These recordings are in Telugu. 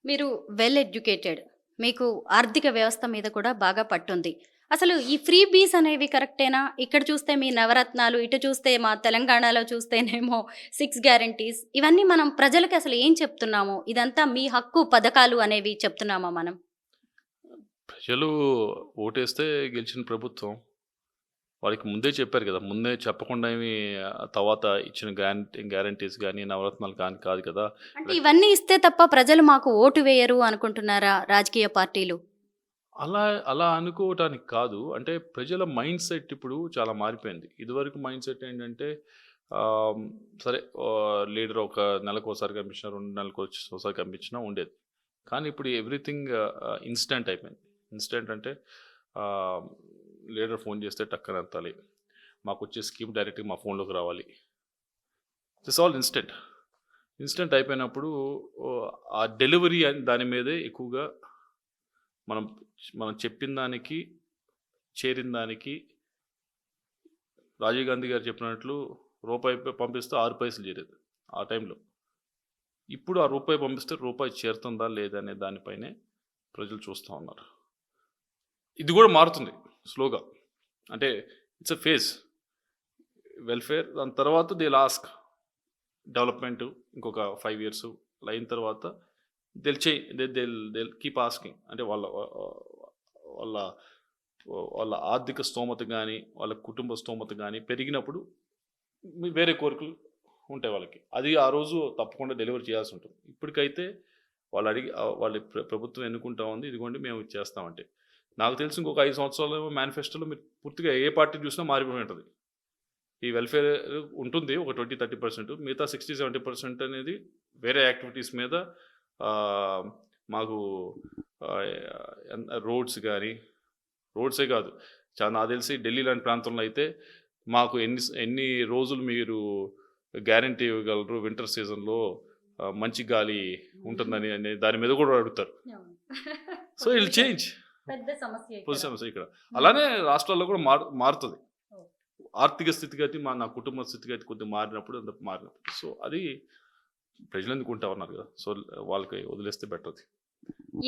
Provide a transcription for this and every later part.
మీరు వెల్ ఎడ్యుకేటెడ్. మీకు ఆర్థిక వ్యవస్థ మీద కూడా బాగా పట్టుంది. అసలు ఈ ఫ్రీ బీస్ అనేవి కరెక్టేనా? ఇక్కడ చూస్తే మీ నవరత్నాలు, ఇటు చూస్తే మా తెలంగాణలో చూస్తేనేమో 6 గ్యారంటీస్ ఇవన్నీ మనం ప్రజలకి అసలు ఏం చెప్తున్నాము? ఇదంతా మీ హక్కు పథకాలు అనేవి చెప్తున్నామా మనం? ప్రజలు ఓటేస్తే గెలిచిన ప్రభుత్వం. వాళ్ళకి ముందే చెప్పారు కదా! ముందే చెప్పకుండా ఏమి తర్వాత ఇచ్చిన గ్యారంటీస్ గాని, నవరత్నాలు కానీ కాదు కదా! అంటే లైక్ ఇవన్నీ ఇస్తే తప్ప ప్రజలు మాకు ఓటు వేయరు అనుకుంటున్నారా రాజకీయ పార్టీలు? అలా అలా అనుకోవటానికి కాదు. అంటే ప్రజల మైండ్‌సెట్ ఇప్పుడు చాలా మారిపోయింది. ఇదివరకు మైండ్‌సెట్ ఏంటంటే ఆహ్, సరే లీడర్ ఒక నెలకోసారి కనిపించినా, 2 నెలలకోసారి కనిపించినా ఉండేది. కానీ ఇప్పుడు ఎవ్రీథింగ్ ఇన్‌స్టంట్ అయిపోయింది. ఇన్‌స్టంట్ అంటే ఆహ్, లీడర్ ఫోన్ చేస్తే టక్కన ఎత్తాలి. మాకొచ్చే స్కీమ్ డైరెక్ట్‌గా మా ఫోన్‌లోకి రావాలి. It's all instant. ఇన్‌స్టంట్ అయిపోయినప్పుడు ఆ డెలివరీ దాని మీదే ఎక్కువగా మనం మనం చెప్పిన దానికి, చేరిన దానికి రాజీవ్ గాంధీ గారు చెప్పినట్లు రూపాయి పంపిస్తే 6 పైసలు చేరేది ఆ టైంలో. ఇప్పుడు ఆ రూపాయి పంపిస్తే రూపాయి చేరుతుందా లేదా అనే దానిపైనే ప్రజలు చూస్తా ఉన్నారు. ఇది కూడా మారుతుంది స్లోగా. అంటే ఇట్స్ ఎ ఫేజ్. వెల్‌ఫేర్ దాని తర్వాత దే విల్ ఆస్క్ డెవలప్‌మెంట్ ఇంకొక 5 ఇయర్స్ అయిన తర్వాత దే విల్ కీప్ ఆస్కింగ్. అంటే వాళ్ళ వాళ్ళ ఆర్థిక స్తోమత గాని, వాళ్ళ కుటుంబ స్తోమత గాని పెరిగినప్పుడు వేరే కోరికలు ఉంటాయి వాళ్ళకి. అది ఆ రోజు తప్పకుండా డెలివరీ చేయాల్సి ఉంటుంది. ఇప్పటికైతే వాళ్ళు అడిగి వాళ్ళ ప్రభుత్వం ఎన్నుకుంటా ఉంది. ఇదిగోండి మేము ఇది చేస్తామంటే. నాకు తెలిసి ఇంకొక 5 సంవత్సరాలేమో మేనిఫెస్టోలో మీరు పూర్తిగా ఏ పార్టీ చూసినా మారిపోయి ఉంటది. ఈ వెల్‌ఫేర్ ఉంటుంది ఒక 20, 30%. మిగతా 60, 70% అనేది వేరే యాక్టివిటీస్ మీద ఆహ్, మాకు రోడ్స్ గాని, రోడ్సే కాదు. నాకు తెలిసి ఢిల్లీ లాంటి ప్రాంతంలో అయితే మాకు ఎన్ని రోజులు మీరు గ్యారంటీ ఇవ్వగలరు వింటర్ సీజన్‌లో మంచి గాలి ఉంటుందని అనే దాని మీద కూడా అడుగుతారు. అవును. So, it will change. పెద్ద సమస్య ఇక్కడ. పొజిషన్స్ ఇక్కడ. హ్మ్. అలానే రాష్ట్రాల్లో కూడా మారుతది. ఓహ్! ఆర్థిక స్థితిగతి నా కుటుంబ స్థితిగతి కొద్దిగా మారినప్పుడు మారినప్పుడు. సో, అది ప్రజలెందుకు ఉంటా ఉన్నారు కదా! సో, వాళ్ళకి వదిలేస్తే బెటర్ అది.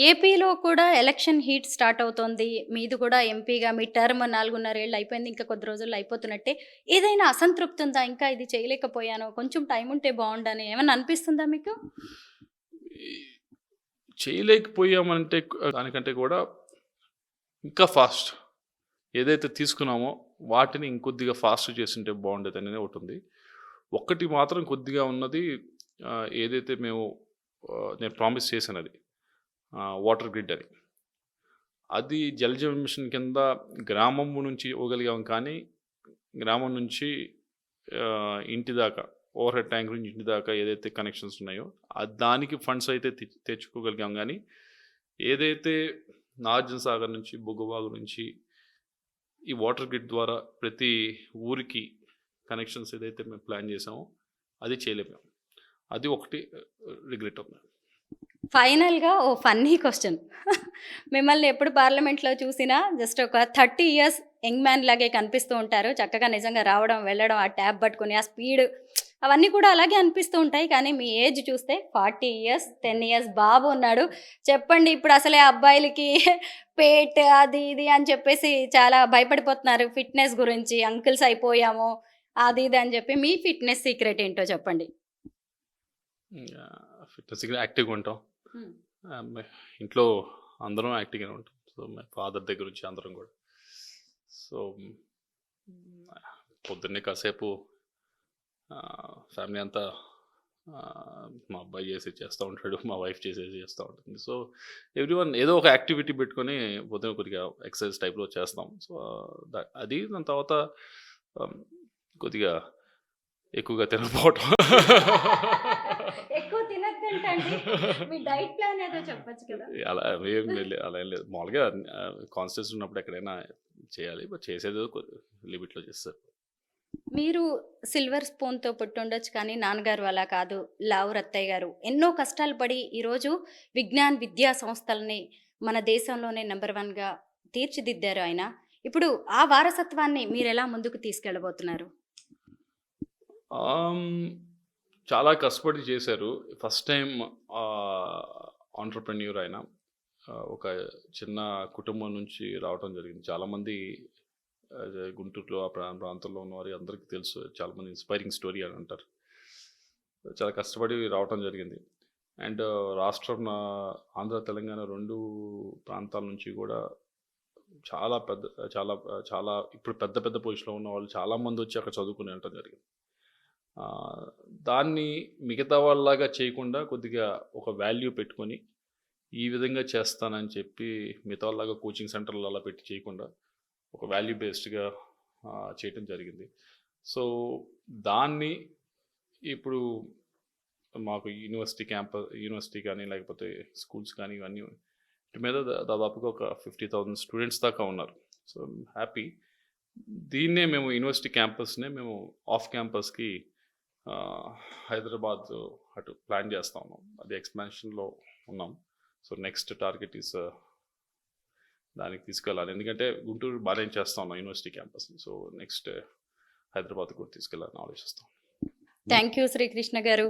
ఏపీలో కూడా ఎలక్షన్ హీట్ స్టార్ట్ అవుతోంది. మీది కూడా ఎంపీగా మీ టర్మ్ 4.5 ఏళ్ళు అయిపోయింది. ఇంకా కొద్ది రోజుల్లో అయిపోతున్నట్టే. ఏదైనా అసంతృప్తి ఉందా? ఇంకా ఇది చేయలేకపోయాను. కొంచెం టైం ఉంటే బావుండని ఏమన్నా అనిపిస్తుందా మీకు? ఈ చేయలేకపోయామంటే దానికంటే కూడా ఇంకా ఫాస్ట్ ఏదైతే తీసుకున్నామో వాటిని ఇంకొద్దిగా ఫాస్ట్ చేసుంటే బాగుండేదనేది ఒకటుంది. ఒక్కటి మాత్రం కొద్దిగా ఉన్నది ఏదైతే మేము నేను ప్రామిస్ చేశానది వాటర్ గ్రిడ్ అని. అది జల్ జీవన్ మిషన్ కింద గ్రామం నుంచి ఇవ్వగలిగాం కానీ, గ్రామం నుంచి ఇంటి దాకా ఓవర్ హెడ్ ట్యాంక్ నుంచి ఇంటి దాకా ఏదైతే కనెక్షన్స్ ఉన్నాయో దానికి ఫండ్స్ అయితే తెచ్చుకోగలిగాం కానీ, ఏదైతే నాగార్జున సాగర్ నుంచి, బుగ్గవాగు నుంచి ఈ వాటర్ గ్రిడ్ ద్వారా ప్రతి ఊరికి కనెక్షన్స్ ఏదైతే మేము ప్లాన్ చేసామో అది చేయలేము. అది ఒకటి రిగ్రెట్ ఉంది. ఫైనల్‌గా ఓ ఫన్నీ క్వెషన్. మిమ్మల్ని ఎప్పుడు పార్లమెంట్‌లో చూసినా జస్ట్ ఒక 30 ఇయర్స్ యంగ్ మ్యాన్ లాగే కనిపిస్తూ ఉంటారు. చక్కగా నిజంగా రావడం, వెళ్ళడం, ఆ ట్యాబ్ పట్టుకొని ఆ స్పీడ్ అవన్నీ కూడా అలాగే అనిపిస్తూ ఉంటాయి. కానీ మీ ఏజ్ చూస్తే 40 ఇయర్స్, 10 ఇయర్స్ బాబు ఉన్నాడు. చెప్పండి ఇప్పుడు అసలే అబ్బాయిలకి పేట్ అది ఇది అని చెప్పేసి చాలా భయపడిపోతున్నారు ఫిట్‌నెస్ గురించి. అంకుల్స్ అయిపోయాము అది ఇది అని చెప్పి. మీ ఫిట్‌నెస్ సీక్రెట్ ఏంటో చెప్పండి? ఫిట్నెస్‌గా యాక్టివ్‌గా ఉంటాం. హ్మ్. మే ఇంట్లో అందరం యాక్టివ్‌గానే ఉంటాం. సో, మా ఫాదర్ దగ్గర నుంచి అందరం కూడా. సో, పొద్దున్నే కాసేపు ఫ్యామిలీ అంతా మా అబ్బాయి చేస్తూ ఉంటాడు. మా వైఫ్ చేస్తూ ఉంటుంది. సో, ఎవ్రీవన్ ఏదో ఒక యాక్టివిటీ పెట్టుకొని పొద్దున కొద్దిగా ఎక్సర్సైజ్ టైప్‌లో చేస్తాం. సో, అది దాని తర్వాత ఆహ్, కొద్దిగా ఎక్కువగా తినకపోవటం. ఎక్కువ తినొద్దంటండి. మీ డైట్ ప్లాన్ ఏదో చెప్పొచ్చు కదా! అలా అలా ఏం లేదు. మామూలుగా కాన్షియస్ ఉన్నప్పుడు ఎక్కడైనా చేయాలి. బట్ చేసేదేదో లిమిట్‌లో చేస్తారు. మీరు సిల్వర్ స్పూన్‌తో పుట్టుండొచ్చు కానీ నాన్నగారు అలా కాదు. లావు రత్తయ్య గారు ఎన్నో కష్టాలు పడి ఈరోజు విజ్ఞాన్ విద్యా సంస్థలని మన దేశంలోనే నంబర్ 1గా తీర్చిదిద్దారు ఆయన. ఇప్పుడు ఆ వారసత్వాన్ని మీరెలా ముందుకు తీసుకెళ్ళబోతున్నారు? ఆహ్, చాలా కష్టపడి చేశారు. ఫస్ట్ టైమ్ ఆహ్, ఆంటర్‌ప్రెన్యూర్ ఆయన. ఒక చిన్న కుటుంబం నుంచి రావటం జరిగింది. చాలామంది గుంటూరులో ఆ ప్రాంతంలో ఉన్నవారు అందరికీ తెలుసు. చాలామంది ఇన్స్పైరింగ్ స్టోరీ అని అంటారు. చాలా కష్టపడి రావటం జరిగింది. అండ్ రాష్ట్రం ఆంధ్ర, తెలంగాణ 2 ప్రాంతాల నుంచి కూడా చాలా పెద్ద చాలా చాలా ఇప్పుడు పెద్ద పెద్ద పొజిషన్‌లో ఉన్న వాళ్ళు చాలామంది వచ్చి అక్కడ చదువుకుని వెళ్ళటం జరిగింది. దాన్ని మిగతా వాళ్ళలాగా చేయకుండా కొద్దిగా ఒక వాల్యూ పెట్టుకొని ఈ విధంగా చేస్తానని చెప్పి మిగతా వాళ్ళలాగా కోచింగ్ సెంటర్లు అలా పెట్టి చేయకుండా ఒక వాల్యూ బేస్డ్గా చేయటం జరిగింది. సో దాన్ని ఇప్పుడు మాకు యూనివర్సిటీ కానీ లేకపోతే స్కూల్స్ కానీ ఇవన్నీ వీటి మీద దాదాపుగా ఒక 50,000 స్టూడెంట్స్ దాకా ఉన్నారు. So happy. దీన్నే మేము యూనివర్సిటీ క్యాంపస్నే మేము ఆఫ్ క్యాంపస్కి హైదరాబాద్ అటు ప్లాన్ చేస్తూ ఉన్నాం. అది ఎక్స్పాన్షన్లో ఉన్నాం. సో నెక్స్ట్ టార్గెట్ ఈస్ దానికి తీసుకెళ్ళాలి. ఎందుకంటే గుంటూరు బాగానే చేస్తూ ఉన్నాం university campus. So next Hyderabad కూడా తీసుకెళ్ళాలని ఆలోచిస్తాం. థ్యాంక్ యూ శ్రీకృష్ణ గారు.